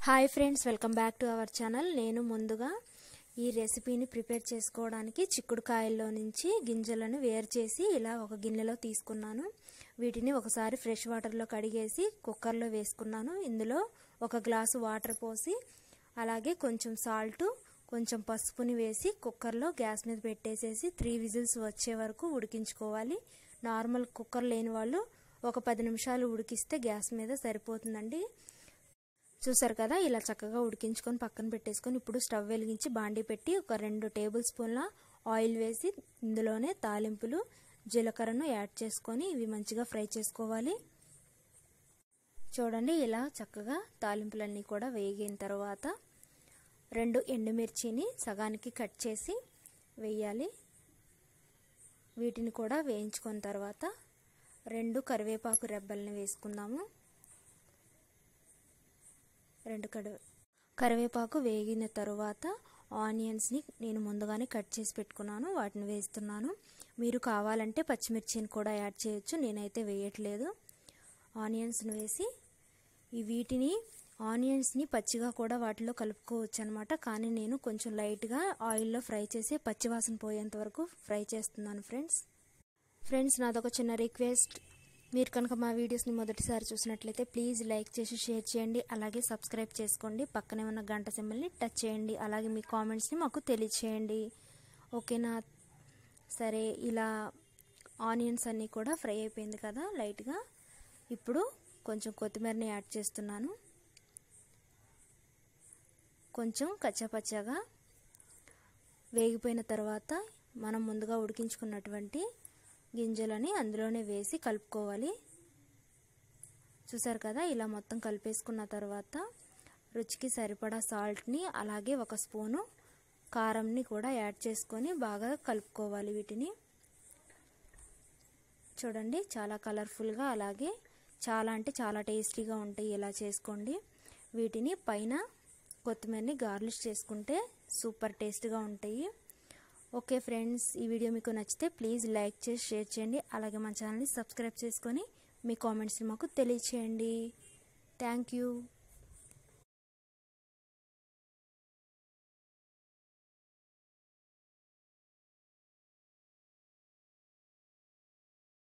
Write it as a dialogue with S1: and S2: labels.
S1: Hi friends, welcome back to our channel. నేను ముందుగా ఈ రెసిపీని ప్రిపేర్ చేసుకోవడానికి చిక్కుడుకాయల్లో నుంచి గింజలను వేరు చేసి ఇలా ఒక గిన్నెలో తీసుకున్నాను. వీటిని ఒకసారి ఫ్రెష్ వాటర్లో కడిగేసి కుక్కర్లో వేసుకున్నాను. ఇందులో ఒక గ్లాసు వాటర్ పోసి అలాగే కొంచెం సాల్ట్, కొంచెం పసుపుని వేసి కుక్కర్లో గ్యాస్ మీద పెట్టేసేసి 3 విజిల్స్ వచ్చే వరకు ఉడికించుకోవాలి. నార్మల్ కుక్కర్ లేని వాళ్ళు ఒక 10 నిమిషాలు ఉడికిస్తే గ్యాస్ మీద సరిపోతుందండి. చూసారు కదా, ఇలా చక్కగా ఉడికించుకొని పక్కన పెట్టేసుకొని ఇప్పుడు స్టవ్ వెలిగించి బాండీ పెట్టి ఒక 2 టేబుల్ స్పూన్ల ఆయిల్ వేసి ఇందులోనే తాలింపులు, జీలకర్రను యాడ్ చేసుకొని ఇవి మంచిగా ఫ్రై చేసుకోవాలి. చూడండి, ఇలా చక్కగా తాలింపులన్నీ కూడా వేగిన తర్వాత 2 ఎండుమిర్చిని సగానికి కట్ చేసి వేయాలి. వీటిని కూడా వేయించుకున్న తర్వాత 2 కరివేపాకు రెబ్బల్ని వేసుకుందాము. 2 కరివేపాకు వేగిన తర్వాత ఆనియన్స్ని నేను ముందుగానే కట్ చేసి పెట్టుకున్నాను, వాటిని వేస్తున్నాను. మీరు కావాలంటే పచ్చిమిర్చిని కూడా యాడ్ చేయొచ్చు, నేనైతే వేయట్లేదు. ఆనియన్స్ని వేసి వీటిని ఆనియన్స్ని పచ్చిగా కూడా వాటిలో కలుపుకోవచ్చు అనమాట. కానీ నేను కొంచెం లైట్గా ఆయిల్లో ఫ్రై చేసి పచ్చివాసన పోయేంత వరకు ఫ్రై చేస్తున్నాను. ఫ్రెండ్స్ నాదొక చిన్న రిక్వెస్ట్, మీరు కనుక మా వీడియోస్ని మొదటిసారి చూసినట్లయితే ప్లీజ్ లైక్ చేసి షేర్ చేయండి, అలాగే సబ్స్క్రైబ్ చేసుకోండి. పక్కనే ఉన్న గంట సింబల్ని టచ్ చేయండి, అలాగే మీ కామెంట్స్ని మాకు తెలియచేయండి. ఓకేనా? సరే, ఇలా ఆనియన్స్ అన్నీ కూడా ఫ్రై అయిపోయింది కదా లైట్గా. ఇప్పుడు కొంచెం కొత్తిమీరని యాడ్ చేస్తున్నాను. కొంచెం కచ్చాపచ్చాగా వేగిపోయిన తర్వాత మనం ముందుగా ఉడికించుకున్నటువంటి గింజలని అందులోనే వేసి కలుపుకోవాలి. చూసారు కదా, ఇలా మొత్తం కలిపేసుకున్న తర్వాత రుచికి సరిపడా సాల్ట్ని అలాగే 1 స్పూను కారంని కూడా యాడ్ చేసుకొని బాగా కలుపుకోవాలి. వీటిని చూడండి, చాలా కలర్ఫుల్గా అలాగే చాలా అంటే చాలా టేస్టీగా ఉంటాయి. ఇలా చేసుకోండి. వీటిని పైన కొత్తిమీరని గార్నిష్ చేసుకుంటే సూపర్ టేస్ట్గా ఉంటాయి. ఓకే ఫ్రెండ్స్, ఈ వీడియో మీకు నచ్చితే ప్లీజ్ లైక్ చేసి షేర్ చేయండి, అలాగే మన ఛానల్ని సబ్స్క్రైబ్ చేసుకొని మీ కామెంట్స్ని మాకు తెలియచేయండి. Thank you.